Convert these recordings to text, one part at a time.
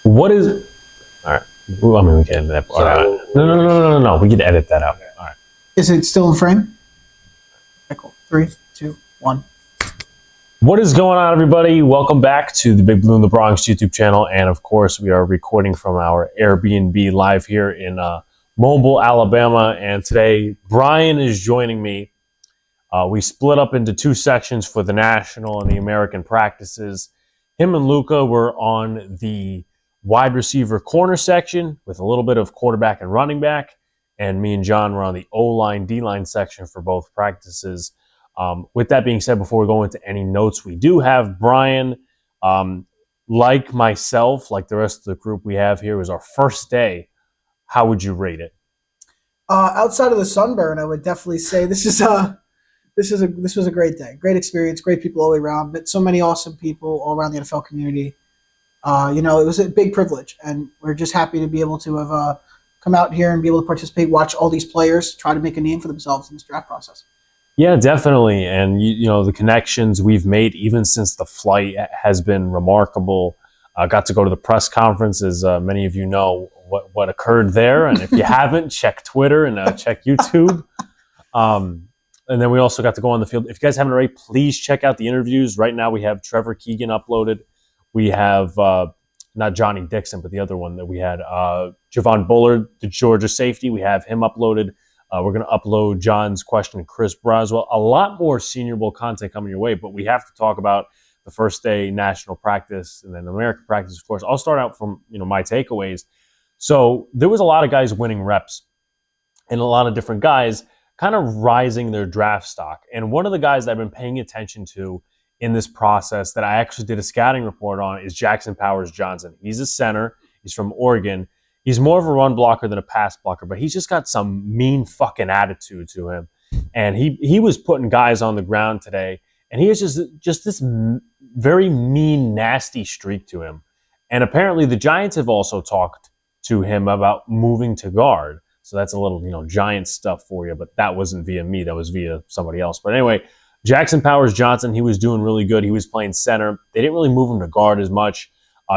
What is... All right. Well, I mean, we can edit that part out. No. We can edit that out. All right. Is it still in frame? Okay, cool. 3, 2, 1. What is going on, everybody? Welcome back to the Big Blue in the Bronx YouTube channel. And, of course, we are recording from our Airbnb live here in Mobile, Alabama. And today, Brian is joining me. We split up into two sections for the national and the American practices. Him and Luca were on the wide receiver corner section with a little bit of quarterback and running back. And me and John were on the O-line, D-line section for both practices. With that being said, before we go into any notes, we do have Brian, like myself, like the rest of the group we have here, was our first day. How would you rate it? Outside of the sunburn, I would definitely say this was a great day, great experience, great people all the way around. But so many awesome people all around the NFL community. It was a big privilege, and we're just happy to be able to have come out here and be able to participate, watch all these players try to make a name for themselves in this draft process. Yeah, definitely. And, the connections we've made even since the flight has been remarkable. I got to go to the press conference, as many of you know what occurred there. And if you haven't, check Twitter and check YouTube. And then we also got to go on the field. If you guys haven't already, please check out the interviews. Right now we have Trevor Keegan uploaded. We have, not Johnny Dixon, but the other one that we had, Javon Bullard, the Georgia safety. We have him uploaded. We're going to upload John's question to Chris Braswell. A lot more Senior Bowl content coming your way, but we have to talk about the first day national practice and then American practice, of course. I'll start out from my takeaways. So there was a lot of guys winning reps and a lot of different guys kind of rising their draft stock. And one of the guys that I've been paying attention to in this process that I actually did a scouting report on is Jackson Powers Johnson. He's a center. He's from Oregon. He's more of a run blocker than a pass blocker, but he's just got some mean fucking attitude to him. And he was putting guys on the ground today, and he has just this very mean, nasty streak to him. And apparently the Giants have also talked to him about moving to guard. So that's a little, Giant stuff for you, but that wasn't via me. That was via somebody else. But anyway, Jackson Powers Johnson, he was doing really good. He was playing center. They didn't really move him to guard as much.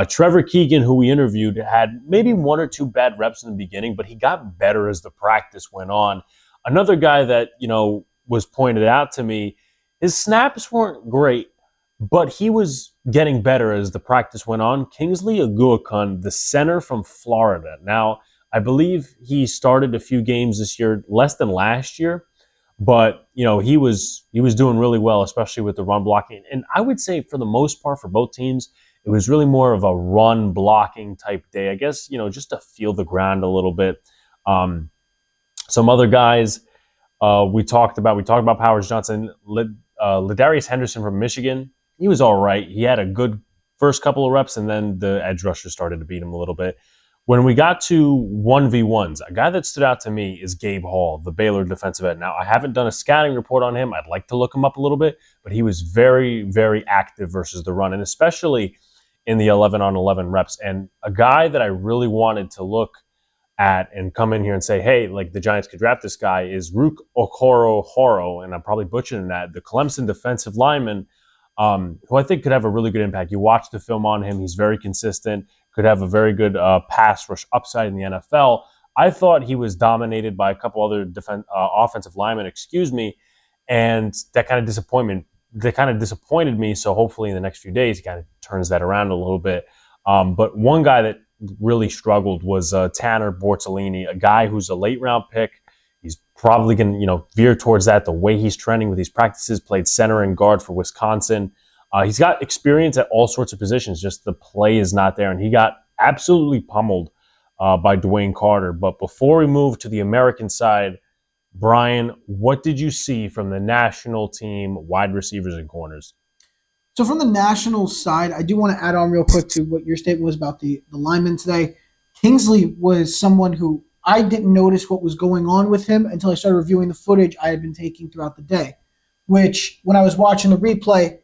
Trevor Keegan, who we interviewed, had maybe one or two bad reps in the beginning, but he got better as the practice went on. Another guy that, was pointed out to me, his snaps weren't great, but he was getting better as the practice went on. Kingsley Aguakun, the center from Florida. Now, I believe he started a few games this year, less than last year, but he was doing really well, especially with the run blocking. And I would say for the most part for both teams, it was really more of a run blocking type day, I guess, just to feel the ground a little bit. Some other guys we talked about Powers Johnson, Ladarius Henderson from Michigan. He was all right. He had a good first couple of reps, and then the edge rusher started to beat him a little bit. When we got to 1v1s, a guy that stood out to me is Gabe Hall, the Baylor defensive end. Now, I haven't done a scouting report on him. I'd like to look him up a little bit, but he was very, very active versus the run, and especially in the 11-on-11 reps. And a guy that I really wanted to look at and come in here and say, hey, like the Giants could draft this guy is Rook Okoro-Horo, and I'm probably butchering that, the Clemson defensive lineman, who I think could have a really good impact. You watch the film on him. He's very consistent, could have a very good pass rush upside in the NFL. I thought he was dominated by a couple other offensive linemen, and that kind of disappointed me. So hopefully in the next few days, he kind of turns that around a little bit. But one guy that really struggled was Tanner Bortolini, a guy who's a late round pick. He's probably going to, veer towards that the way he's trending with these practices, played center and guard for Wisconsin. He's got experience at all sorts of positions, just the play is not there. And he got absolutely pummeled by Dwayne Carter. But before we move to the American side, Brian, what did you see from the national team, wide receivers and corners? So from the national side, I do want to add on real quick to what your statement was about the linemen today. Kingsley was someone who I didn't notice what was going on with him until I started reviewing the footage I had been taking throughout the day, which when I was watching the replay,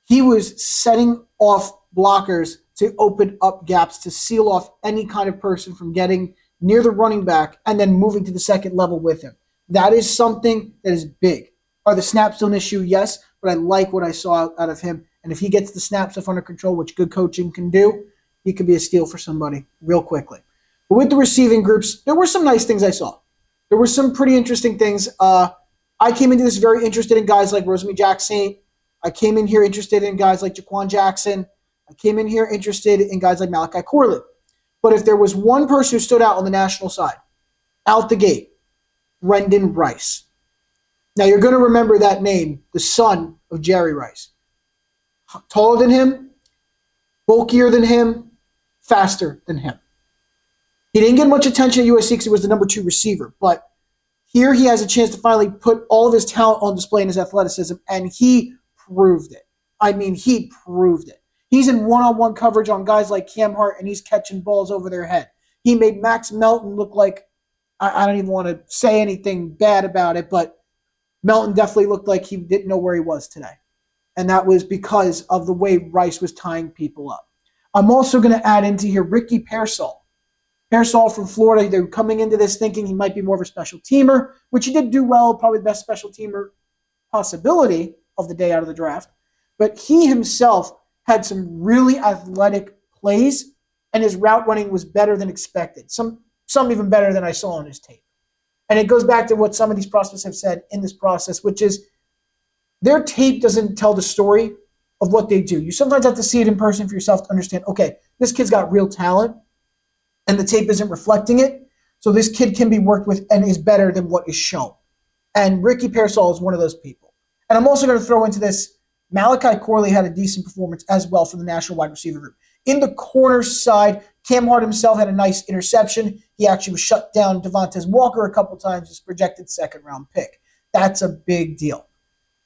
he was setting off blockers to open up gaps, to seal off any kind of person from getting near the running back and then moving to the second level with him. That is something that is big. Are the snaps still an issue? Yes, but I like what I saw out of him. And if he gets the snap stuff under control, which good coaching can do, he could be a steal for somebody real quickly. But with the receiving groups, there were some nice things I saw. There were some pretty interesting things. I came into this very interested in guys like Rosemary Jackson. I came in here interested in guys like Jaquan Jackson. I came in here interested in guys like Malachi Corley. But if there was one person who stood out on the national side, out the gate, Brendan Rice. Now, you're going to remember that name, the son of Jerry Rice. Taller than him, bulkier than him, faster than him. He didn't get much attention at USC because he was the number 2 receiver, but here he has a chance to finally put all of his talent on display in his athleticism, and he proved it. I mean, he proved it. He's in one-on-one coverage on guys like Cam Hart, and he's catching balls over their head. He made Max Melton look like, I don't even want to say anything bad about it, but Melton definitely looked like he didn't know where he was today. And that was because of the way Rice was tying people up. I'm also going to add into here Ricky Pearsall. Pearsall from Florida, they're coming into this thinking he might be more of a special teamer, which he did do well, probably the best special teamer possibility of the day out of the draft. But he himself had some really athletic plays, and his route running was better than expected. Some even better than I saw on his tape. And it goes back to what some of these prospects have said in this process, which is their tape doesn't tell the story of what they do. You sometimes have to see it in person for yourself to understand, okay, this kid's got real talent, and the tape isn't reflecting it. So this kid can be worked with and is better than what is shown. And Ricky Pearsall is one of those people. And I'm also going to throw into this, Malachi Corley had a decent performance as well for the national wide receiver group. In the corner side, Cam Hart himself had a nice interception. He actually was shut down Devontae Walker a couple times, his projected second-round pick. That's a big deal.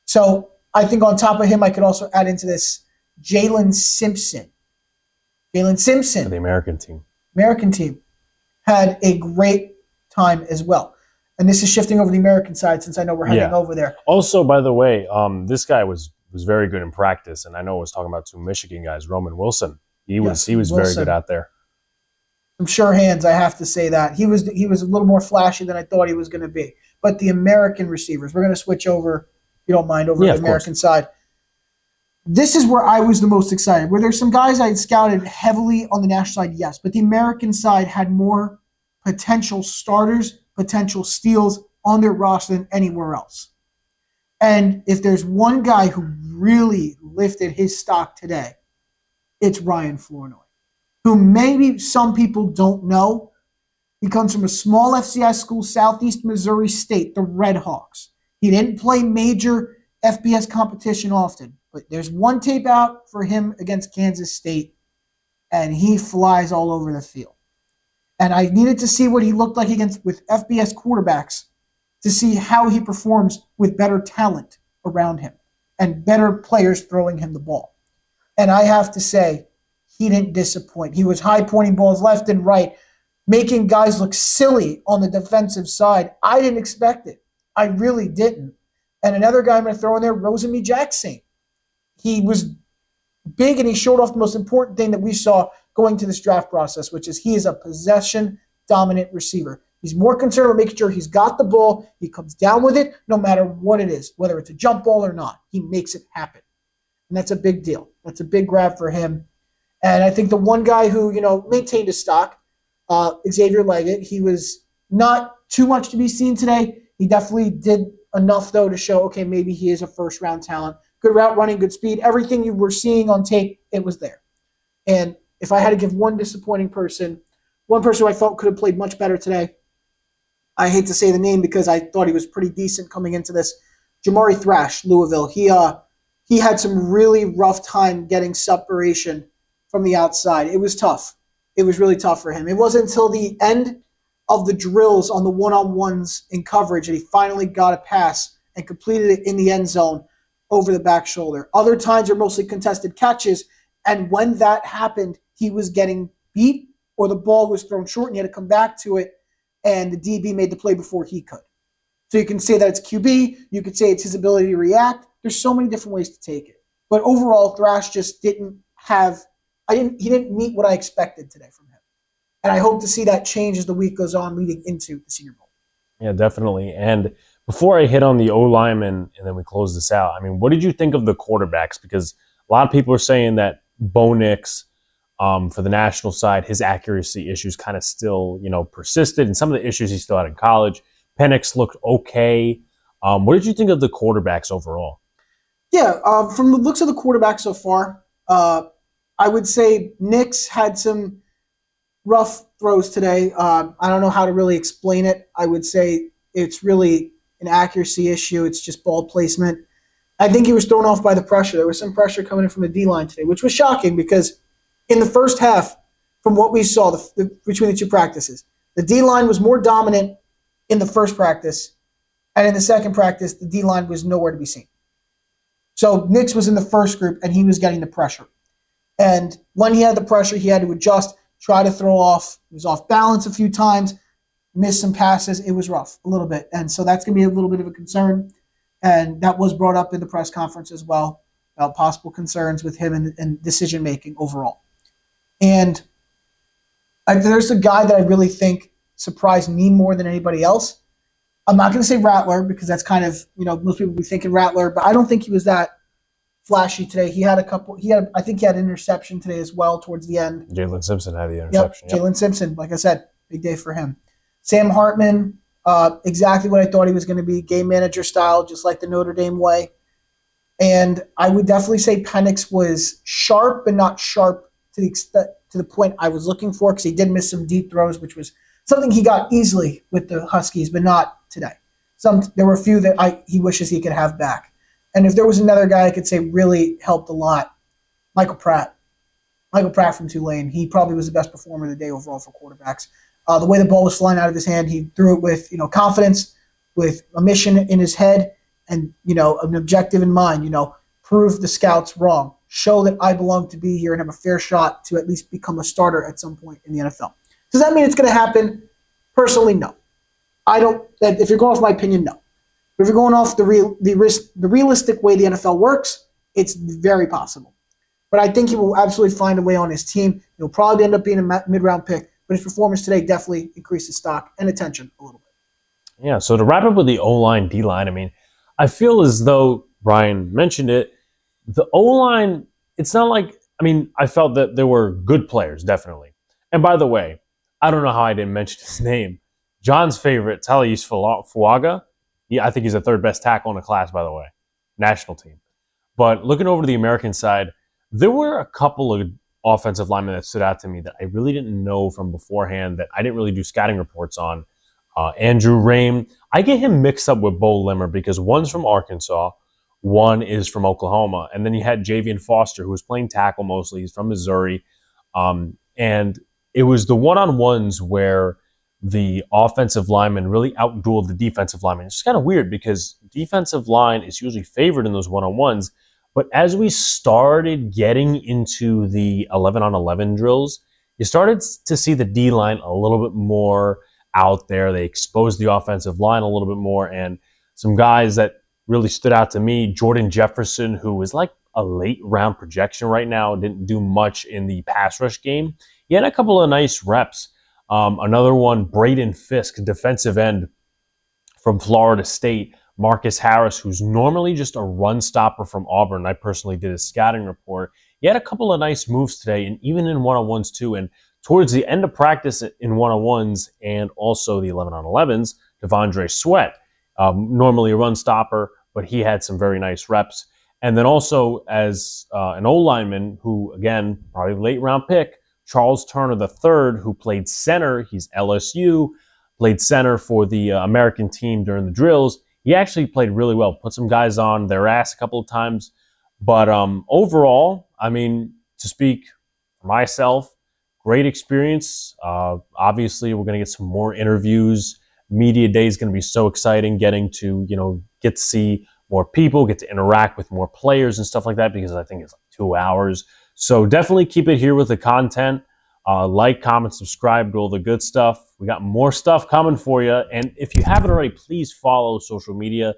So I think on top of him, I could also add into this Jalen Simpson. Jalen Simpson. For the American team. American team had a great time as well. And this is shifting over the American side since I know we're heading over there. Also, by the way, this guy was very good in practice, and I know I was talking about 2 Michigan guys, Roman Wilson. He was very good out there. Some sure hands, I have to say that. He was a little more flashy than I thought he was going to be. But the American receivers, we're going to switch over, if you don't mind, over to the American side. This is where I was the most excited. Where there's some guys I had scouted heavily on the national side, yes. But the American side had more potential starters, potential steals on their roster than anywhere else. And if there's one guy who really lifted his stock today, it's Ryan Flournoy, who maybe some people don't know. He comes from a small FCS school, Southeast Missouri State, the Red Hawks. He didn't play major FBS competition often, but there's one tape out for him against Kansas State, and he flies all over the field. And I needed to see what he looked like with FBS quarterbacks to see how he performs with better talent around him and better players throwing him the ball. And I have to say, he didn't disappoint. He was high-pointing balls left and right, making guys look silly on the defensive side. I didn't expect it. I really didn't. And another guy I'm going to throw in there, Rosemary Jackson. He was big, and he showed off the most important thing that we saw going to this draft process, which is he is a possession-dominant receiver. He's more concerned about making sure he's got the ball. He comes down with it no matter what it is, whether it's a jump ball or not. He makes it happen. And that's a big deal. That's a big grab for him. And I think the one guy who, maintained his stock, Xavier Leggett, he was not too much to be seen today. He definitely did enough, though, to show, okay, maybe he is a first-round talent. Good route running, good speed. Everything you were seeing on tape, it was there. And if I had to give one disappointing person, one person who I felt could have played much better today, I hate to say the name because I thought he was pretty decent coming into this, Jamari Thrash, Louisville. He had some really rough time getting separation from the outside. It was tough. It was really tough for him. It wasn't until the end of the drills on the one-on-ones in coverage that he finally got a pass and completed it in the end zone over the back shoulder. Other times are mostly contested catches, and when that happened, he was getting beat or the ball was thrown short and he had to come back to it, and the DB made the play before he could. So you can say that it's QB. You could say it's his ability to react. There's so many different ways to take it. But overall, Thrash just didn't have – he didn't meet what I expected today from him. And I hope to see that change as the week goes on leading into the Senior Bowl. Yeah, definitely. And before I hit on the O-lineman and then we close this out, I mean, what did you think of the quarterbacks? Because a lot of people are saying that Bo Nix For the national side, his accuracy issues kind of still, persisted, and some of the issues he still had in college. Penix looked okay. What did you think of the quarterbacks overall? Yeah, from the looks of the quarterback so far, I would say Nix had some rough throws today. I don't know how to really explain it. I would say it's really an accuracy issue. It's just ball placement. I think he was thrown off by the pressure. There was some pressure coming in from the D-line today, which was shocking because in the first half, from what we saw between the two practices, the D-line was more dominant in the first practice, and in the second practice, the D-line was nowhere to be seen. So Nix was in the first group, and he was getting the pressure. And when he had the pressure, he had to adjust, try to throw off. He was off balance a few times, missed some passes. It was rough a little bit. And so that's going to be a little bit of a concern. And that was brought up in the press conference as well about possible concerns with him and decision-making overall. And there's a guy that I really think surprised me more than anybody else. I'm not going to say Rattler because that's kind of, most people will be thinking Rattler, but I don't think he was that flashy today. I think he had an interception today as well towards the end. Jalen Simpson had the interception. Yep. Jalen Simpson, like I said, big day for him. Sam Hartman, exactly what I thought he was going to be, game manager style, just like the Notre Dame way. And I would definitely say Penix was sharp, but not sharp to the point I was looking for, because he did miss some deep throws, which was something he got easily with the Huskies, but not today. There were a few that he wishes he could have back. And if there was another guy I could say really helped a lot, Michael Pratt. Michael Pratt from Tulane. He probably was the best performer of the day overall for quarterbacks. The way the ball was flying out of his hand, he threw it with confidence, with a mission in his head, and an objective in mind. Prove the scouts wrong. Show that I belong to be here and have a fair shot to at least become a starter at some point in the NFL. Does that mean it's going to happen? Personally, no. I don't. If you're going off my opinion, no. But if you're going off the realistic way the NFL works, it's very possible. But I think he will absolutely find a way on his team. He'll probably end up being a mid-round pick. But his performance today definitely increased his stock and attention a little bit. Yeah, so to wrap up with the O-line, D-line, I feel as though, Brian mentioned it, the O-line, it's not like, I felt that there were good players, definitely. And by the way, I don't know how I didn't mention his name. John's favorite, Talais Fuaga. Yeah, I think he's the third best tackle in the class, by the way, national team. But looking over to the American side, there were a couple of offensive linemen that stood out to me that I really didn't know from beforehand, that I didn't really do scouting reports on. Andrew Raym, I get him mixed up with Bo Limmer because one's from Arkansas, one is from Oklahoma, and then you had Javian Foster, who was playing tackle mostly. He's from Missouri. And it was the one-on-ones where the offensive lineman really outdueled the defensive lineman. It's just kind of weird because defensive line is usually favored in those one-on-ones. But as we started getting into the 11-on-11 drills, you started to see the D-line a little bit more out there. They exposed the offensive line a little bit more. And some guys that really stood out to me, Jordan Jefferson, who was like a late-round projection right now, didn't do much in the pass rush game. He had a couple of nice reps. Another one, Braden Fisk, defensive end from Florida State. Marcus Harris, who's normally just a run stopper from Auburn. I personally did a scouting report. He had a couple of nice moves today, and even in one-on-ones too. And towards the end of practice in one-on-ones and also the 11-on-11s, Devondre Sweat, normally a run stopper, but he had some very nice reps. And then also as an O-lineman who, again, probably late-round pick, Charles Turner III, who played center. He's LSU, played center for the American team during the drills. He actually played really well, put some guys on their ass a couple of times. But overall, to speak for myself, great experience. Obviously, we're going to get some more interviews. Media Day is going to be so exciting, getting to, get to see more people, get to interact with more players and stuff like that, because I think it's like 2 hours. So definitely keep it here with the content. Like, comment, subscribe to all the good stuff. We got more stuff coming for you. And if you haven't already, please follow social media.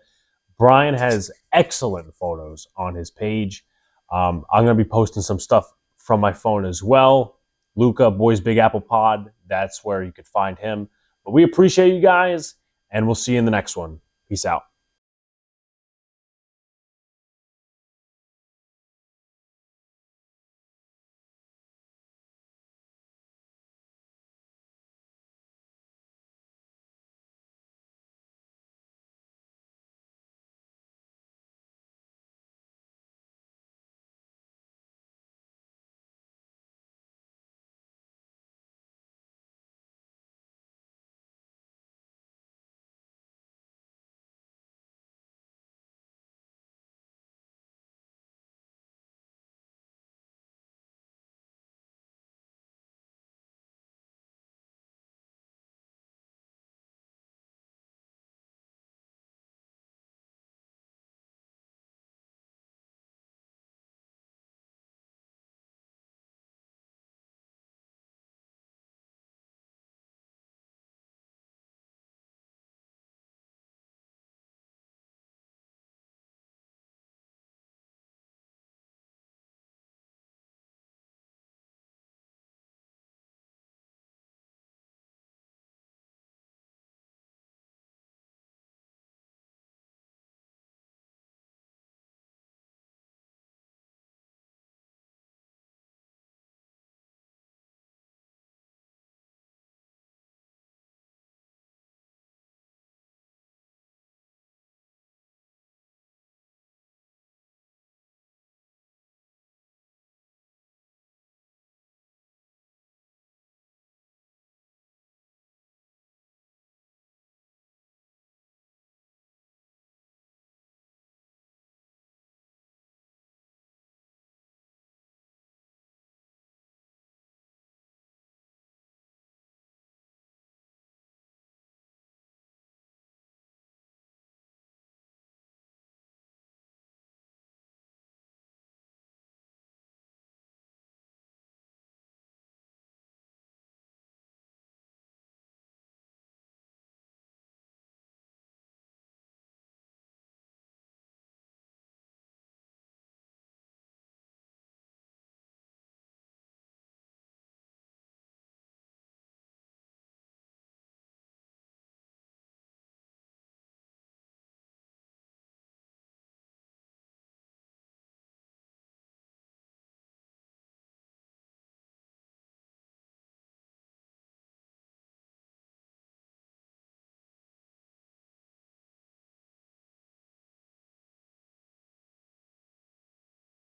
Brian has excellent photos on his page. I'm going to be posting some stuff from my phone as well. Luca, Boys Big Apple Pod, that's where you could find him. But we appreciate you guys, and we'll see you in the next one. Peace out.